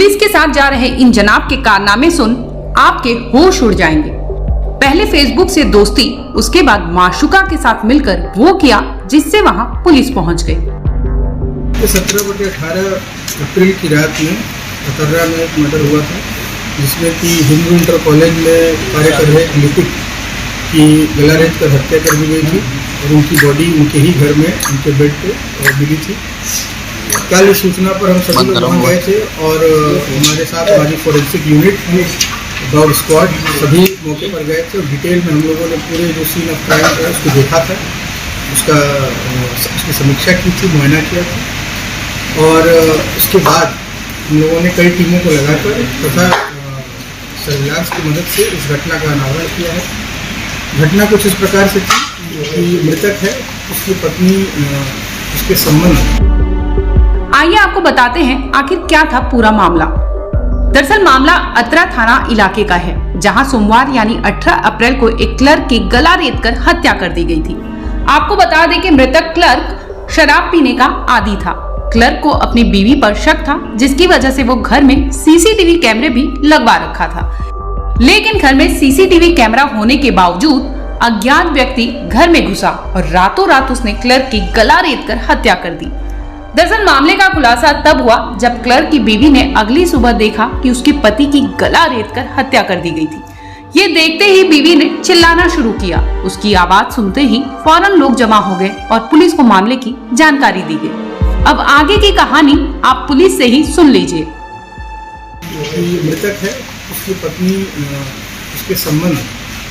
Police के साथ जा रहे इन जनाब के कारनामे सुन आपके होश उड़ जाएंगे। पहले फेसबुक से दोस्ती, उसके बाद माशुका के साथ मिलकर वो किया जिससे वहां पुलिस पहुंच गई। 17/18 अप्रैल की रात में अतर्रा में एक मर्डर हुआ था, जिसमें कि हिंदू इंटर कॉलेज में कार्य कर रहे लिपिक की गला रेत कर हत्या कर दी गई थी और उनकी बॉडी उनके ही घर में उनके बेड पे मिली थी। कल सूचना पर हम सभी लोग वहाँ गए थे और हमारे साथ हमारी फोरेंसिक यूनिट, डॉग स्क्वाड सभी मौके पर गए थे और डिटेल में हम लोगों ने पूरे जो सीन ऑफ क्राइम है उसको देखा था, उसकी समीक्षा की थी, मुआयना किया था और उसके बाद हम लोगों ने कई टीमों को लगाकर तथा सर्विलांस की मदद से इस घटना का अनावरण किया है। घटना कुछ इस प्रकार से थी कि मृतक है, उसकी पत्नी, उसके संबंध। आइए आपको बताते हैं आखिर क्या था पूरा मामला। दरअसल मामला अतरा थाना इलाके का है, जहां सोमवार यानी 18 अप्रैल को एक क्लर्क की गला रेतकर हत्या कर दी गई थी। आपको बता दें कि मृतक क्लर्क शराब पीने का आदी था। क्लर्क को अपनी बीवी पर शक था, जिसकी वजह से वो घर में सीसीटीवी कैमरे भी लगवा रखा था। लेकिन घर में सीसीटीवी कैमरा होने के बावजूद अज्ञात व्यक्ति घर में घुसा और रातों रात उसने क्लर्क की गला रेतकर हत्या कर दी। दरअसल मामले का खुलासा तब हुआ जब क्लर्क की बीवी ने अगली सुबह देखा कि उसके पति की गला रेतकर हत्या कर दी गई थी। ये देखते ही बीवी ने चिल्लाना शुरू किया। उसकी आवाज सुनते ही फौरन लोग जमा हो गए और पुलिस को मामले की जानकारी दी गई। अब आगे की कहानी आप पुलिस से ही सुन लीजिए। मृतक है, उसकी पत्नी, उसके संबंध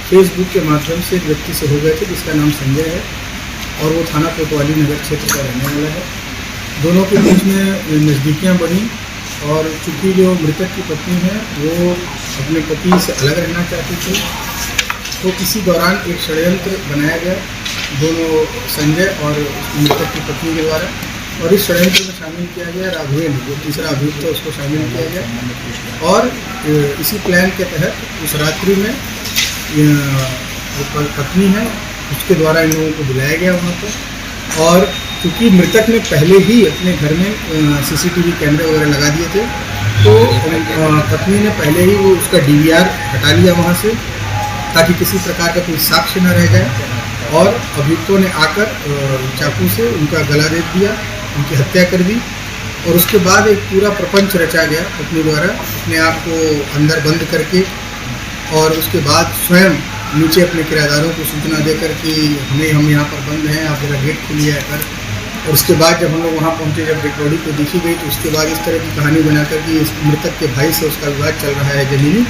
फेसबुक के माध्यम से एक व्यक्ति से हो गए थे जिसका नाम संजय है और वो थाना कोतवाली नगर क्षेत्र का रहने वाला है। दोनों के बीच में नज़दीकियाँ बनी और चूँकि जो मृतक की पत्नी है वो अपने पति से अलग रहना चाहती थी, तो इसी दौरान एक षड्यंत्र बनाया गया दोनों संजय और मृतक की पत्नी के द्वारा, और इस षड्यंत्र में शामिल किया गया राघवेन, जो तीसरा अभियुक्त है, उसको शामिल किया गया। और इसी प्लान के तहत उस रात्रि में जो पत्नी है उसके द्वारा इन लोगों को बुलाया गया वहाँ पर। और क्योंकि मृतक ने पहले ही अपने घर में सीसीटीवी कैमरे वगैरह लगा दिए थे, तो पत्नी ने पहले ही वो उसका डीवीआर हटा लिया वहाँ से, ताकि किसी प्रकार का कोई साक्ष्य न रह जाए। और अभियुक्तों ने आकर चाकू से उनका गला रेत दिया, उनकी हत्या कर दी और उसके बाद एक पूरा प्रपंच रचा गया पत्नी द्वारा, अपने आप को अंदर बंद करके। और उसके बाद स्वयं नीचे अपने किराएदारों को सूचना देकर कि हम यहाँ पर बंद हैं, आप जरा गेट खोलिए कर। और उसके बाद जब हम लोग वहाँ पहुँचे, जब डेड बॉडी को देखी गई, तो उसके बाद इस तरह की कहानी बनाकर कि इस मृतक के भाई से उसका विवाद चल रहा है ज़मीनी,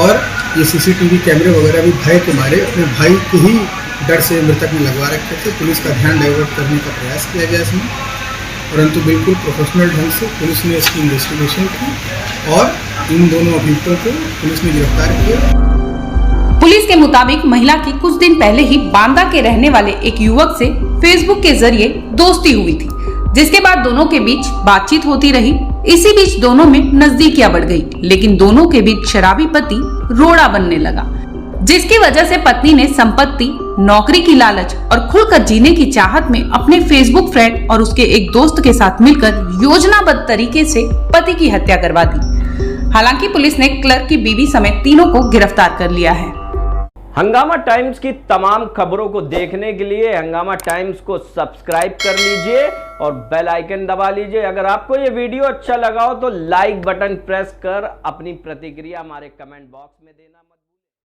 और ये सीसीटीवी कैमरे वगैरह भी भय के मारे अपने भाई के ही डर से मृतक ने लगवा रखे थे। पुलिस का ध्यान डाइवर्ट करने का प्रयास किया गया इसमें, परंतु बिल्कुल प्रोफेशनल ढंग से पुलिस ने इसकी इन्वेस्टिगेशन की और इन दोनों अभियुक्तों को पुलिस ने गिरफ्तार किया। पुलिस के मुताबिक महिला की कुछ दिन पहले ही बांदा के रहने वाले एक युवक से फेसबुक के जरिए दोस्ती हुई थी, जिसके बाद दोनों के बीच बातचीत होती रही। इसी बीच दोनों में नजदीकियां बढ़ गई, लेकिन दोनों के बीच शराबी पति रोड़ा बनने लगा, जिसकी वजह से पत्नी ने संपत्ति, नौकरी की लालच और खुलकर जीने की चाहत में अपने फेसबुक फ्रेंड और उसके एक दोस्त के साथ मिलकर योजनाबद्ध तरीके से पति की हत्या करवा दी। हालांकि पुलिस ने क्लर्क की बीवी समेत तीनों को गिरफ्तार कर लिया है। हंगामा टाइम्स की तमाम खबरों को देखने के लिए हंगामा टाइम्स को सब्सक्राइब कर लीजिए और बेल आइकन दबा लीजिए। अगर आपको ये वीडियो अच्छा लगा हो तो लाइक बटन प्रेस कर अपनी प्रतिक्रिया हमारे कमेंट बॉक्स में देना मत